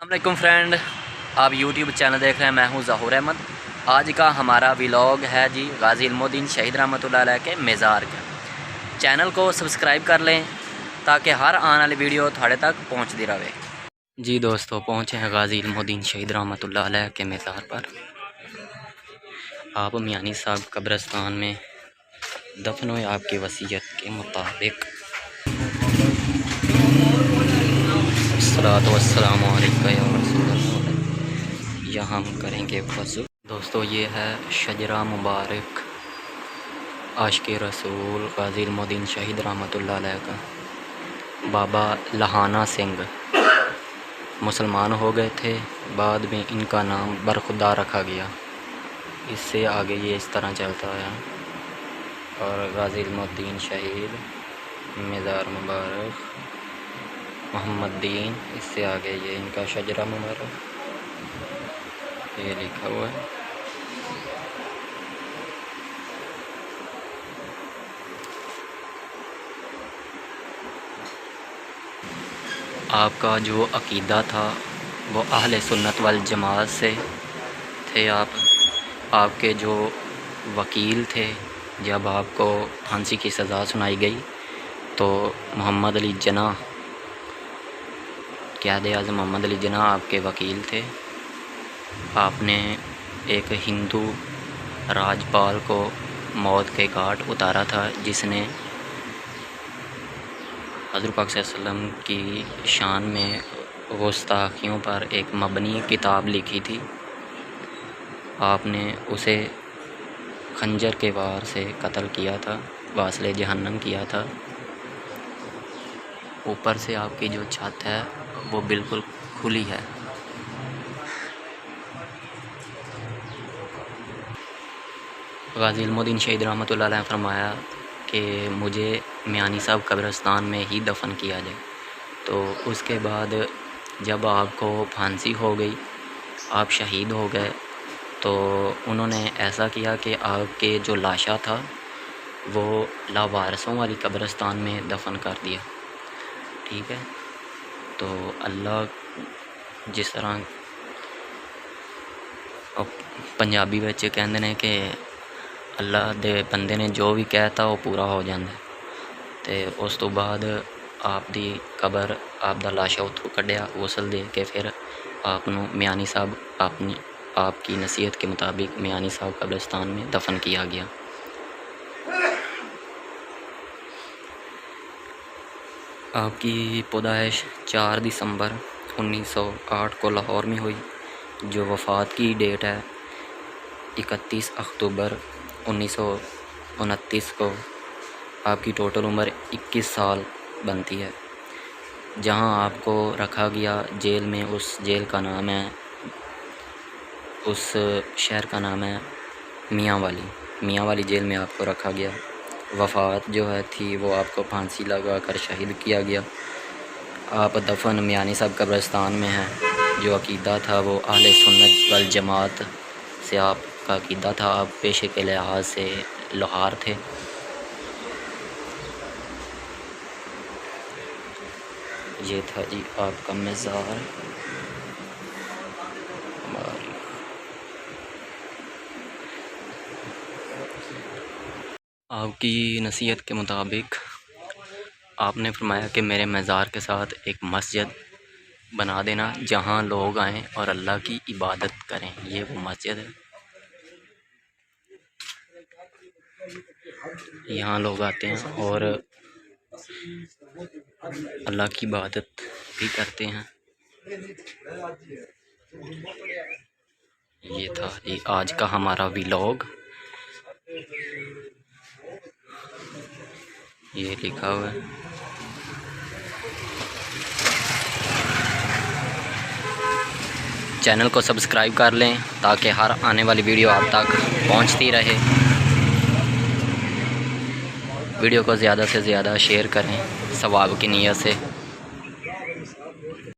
अस्सलामुअलैकुम फ्रेंड, आप YouTube channel देख रहे हैं। मैं हूं ज़हूर अहमद। आज का हमारा व्लॉग है जी गाज़ी इल्मुद्दीन शहीद रहमतुल्लाह अलैह के मज़ार का। चैनल को सब्सक्राइब कर लें ताकि हर आने वाली वीडियो थोड़े तक पहुंचती रहे। जी दोस्तों, पहुंचे हैं गाज़ी इल्मुद्दीन शहीद रहमतुल्लाह अलैह के मज़ार पर। आप मियानी साहब कब्रिस्तान में दफन हुए आपकी वसीयत के मुताबिक। अस्सलातु वस्सलामु अलैका या रसूलल्लाह। यहाँ हम करेंगे वज़ू। दोस्तों, ये है शजरा मुबारक आशिक़े रसूल गाज़ी इल्मुद्दीन शहीद रहमतुल्लाह अलैह का। बाबा लहाना सिंह मुसलमान हो गए थे, बाद में इनका नाम बरखुदा रखा गया। इससे आगे ये इस तरह चलता है। और गाज़ी इल्मुद्दीन शहीद मज़ार मुबारक मोहम्मदीन, इससे आगे ये इनका शजरा मुबारक ये लिखा हुआ है। आपका जो अकीदा था वो अहले सुन्नत वल जमात से थे। आपके जो वकील थे, जब आपको फांसी की सज़ा सुनाई गई तो मोहम्मद अली जिन्ना, क़यादे आज़म मोहम्मद अली जिन्ना आपके वकील थे। आपने एक हिंदू राजपाल को मौत के घाट उतारा था, जिसने हज़रत पाक सल्लल्लाहु अलैहि वसल्लम की शान में गुस्ताखियों पर एक मबनी किताब लिखी थी। आपने उसे खंजर के वार से कत्ल किया था, वासले जहन्नम किया था। ऊपर से आपकी जो छत है वो बिल्कुल खुली है। गाज़ी इल्मुद्दीन शहीद रहमतुल्लाह अलैह फरमाया कि मुझे मियानी साहब कब्रिस्तान में ही दफन किया जाए। तो उसके बाद जब आपको फांसी हो गई, आप शहीद हो गए, तो उन्होंने ऐसा किया कि आपके जो लाशा था वो लावारसों वाली कब्रिस्तान में दफन कर दिया। ठीक है, तो अल्लाह जिस तरह पंजाबी बच्चे कहते हैं कि अल्लाह दे बंदे ने जो भी कहता वो पूरा हो जाता। तो उस तो बाद आप दी कबर आप दा लाशा उतों कढ़िया, गसल दे के फिर आपनू मियानी साहब आपकी नसीहत के मुताबिक मियानी साहब कब्रिस्तान में दफन किया गया। आपकी पैदाइश 4 दिसंबर 1908 को लाहौर में हुई। जो वफ़ात की डेट है 31 अक्टूबर 1929 को। आपकी टोटल उम्र 21 साल बनती है। जहां आपको रखा गया जेल में, उस जेल का नाम है, उस शहर का नाम है मियाँ वाली जेल में आपको रखा गया। वफ़ात जो है थी वो आपको फांसी लगा कर शहीद किया गया। आप दफन मियानी साहब कब्रिस्तान में हैं। जो अकीदा था वो अहले सुन्नत वल जमात से आपका अकीदा था। आप पेशे के लिहाज से लोहार थे। ये था जी आपका मज़ार। आपकी नसीहत के मुताबिक आपने फरमाया कि मेरे मज़ार के साथ एक मस्जिद बना देना, जहां लोग आएँ और अल्लाह की इबादत करें। ये वो मस्जिद है, यहाँ लोग आते हैं और अल्लाह की इबादत भी करते हैं। ये था ये आज का हमारा व्लॉग। ये लिखा हुआ है। चैनल को सब्सक्राइब कर लें ताकि हर आने वाली वीडियो आप तक पहुंचती रहे। वीडियो को ज़्यादा से ज़्यादा शेयर करें सवाब की नीयत से।